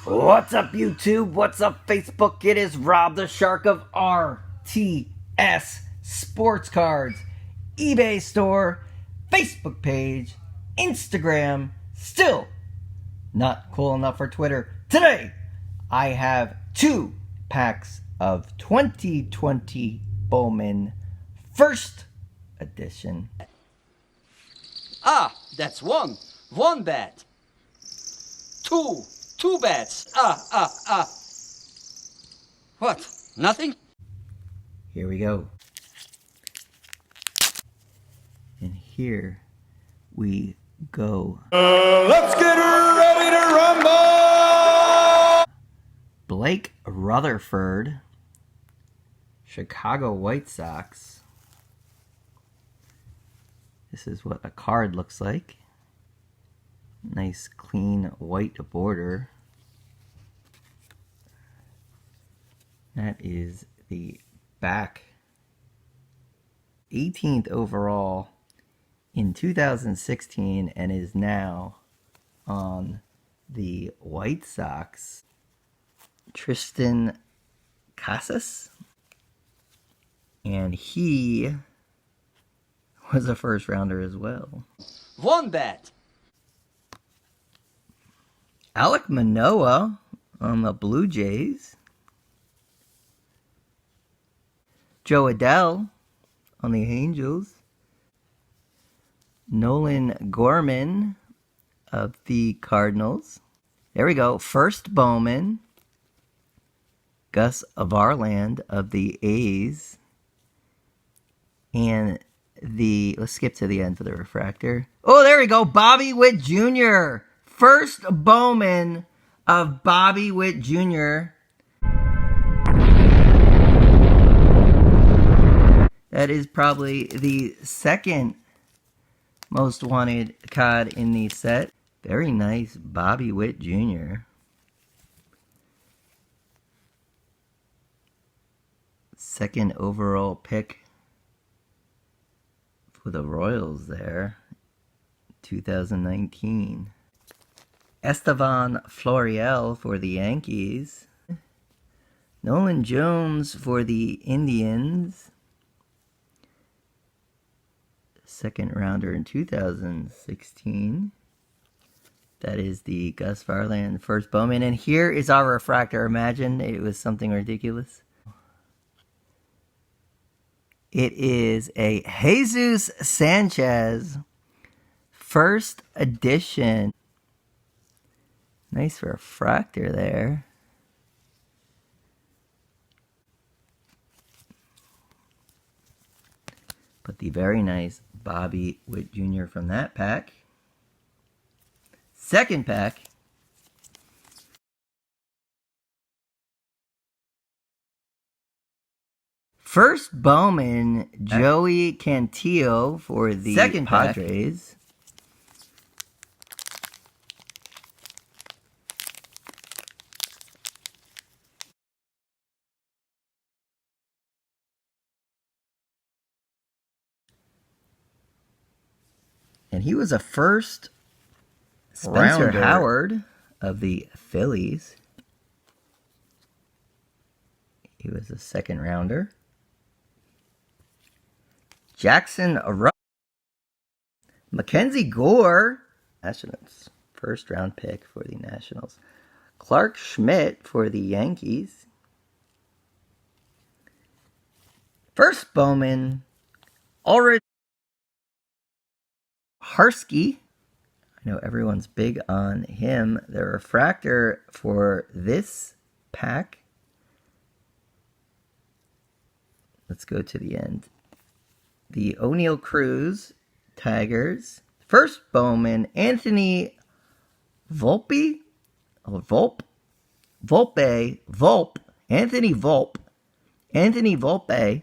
What's up, YouTube? What's up, Facebook? It is Rob the Shark of RTS Sports Cards, eBay store, Facebook page, Instagram, still not cool enough for Twitter. Today, I have 2 packs of 2020 Bowman First Edition. Ah, that's one. One bet. Two bets. What? Nothing? Here we go. And here we go. Let's get ready to rumble! Blake Rutherford, Chicago White Sox. This is what a card looks like. Nice clean white border. That is the back. 18th overall in 2016 and is now on the White Sox. Tristan Casas. And he was a first rounder as well. One bet. Alek Manoah on the Blue Jays. Joe Adell on the Angels. Nolan Gorman of the Cardinals. There we go. First Bowman. Gus Farland of the A's. And let's skip to the end for the refractor. Oh, there we go. Bobby Witt Jr. First Bowman of Bobby Witt Jr. That is probably the second most wanted card in the set. Very nice Bobby Witt Jr. Second overall pick for the Royals there. 2019. Estevan Florial for the Yankees. Nolan Jones for the Indians. Second rounder in 2016. That is the Gus Farland first Bowman. And here is our refractor. Imagine it was something ridiculous. It is a Jesus Sanchez First Edition. Nice refractor there. But the very nice Bobby Witt Jr. from that pack. Second pack. First Bowman, Joey Cantillo for the second Padres. And he was a first Spencer rounder. Howard of the Phillies. He was a second rounder. Jackson Mackenzie Gore, Nationals. First round pick for the Nationals. Clark Schmidt for the Yankees. First Bowman, Ulrich Harsky. I know everyone's big on him. The refractor for this pack. Let's go to the end. The O'Neill Cruz Tigers. First Bowman, Anthony Volpe. Anthony Volpe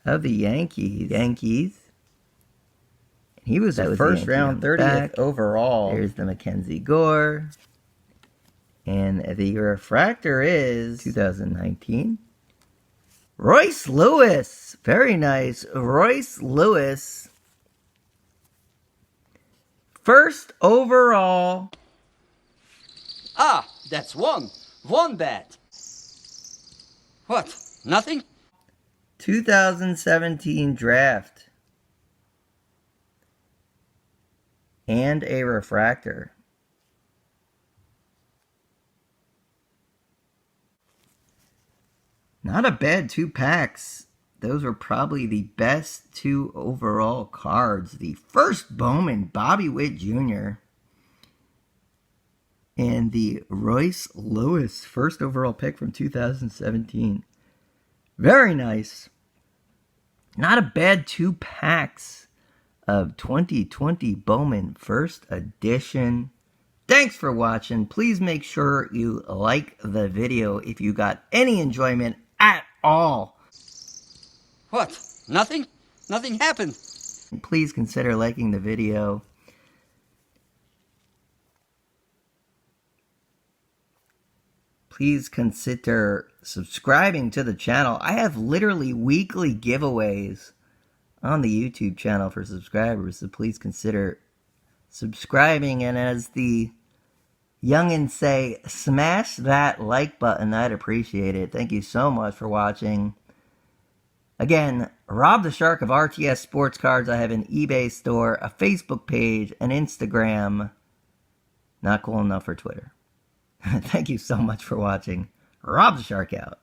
of the Yankees. He was a first round 30th overall. Here's the Mackenzie Gore. And the refractor is 2019. Royce Lewis. Very nice. Royce Lewis. First overall. Ah, that's one. One bat. What? Nothing? 2017 draft. And a refractor. Not a bad 2 packs. Those were probably the best 2 overall cards. The first Bowman, Bobby Witt Jr. And the Royce Lewis, first overall pick from 2017. Very nice. Not a bad 2 packs of 2020 Bowman first edition. Thanks for watching. Please make sure you like the video if you got any enjoyment at all. What? Nothing? Nothing happened. Please consider liking the video. Please consider subscribing to the channel. I have literally weekly giveaways on the YouTube channel for subscribers, so please consider subscribing. And as the youngins say, smash that like button. I'd appreciate it. Thank you so much for watching. Again, Rob the Shark of RTS Sports Cards. I have an eBay store, a Facebook page, an Instagram. Not cool enough for Twitter. Thank you so much for watching. Rob the Shark out.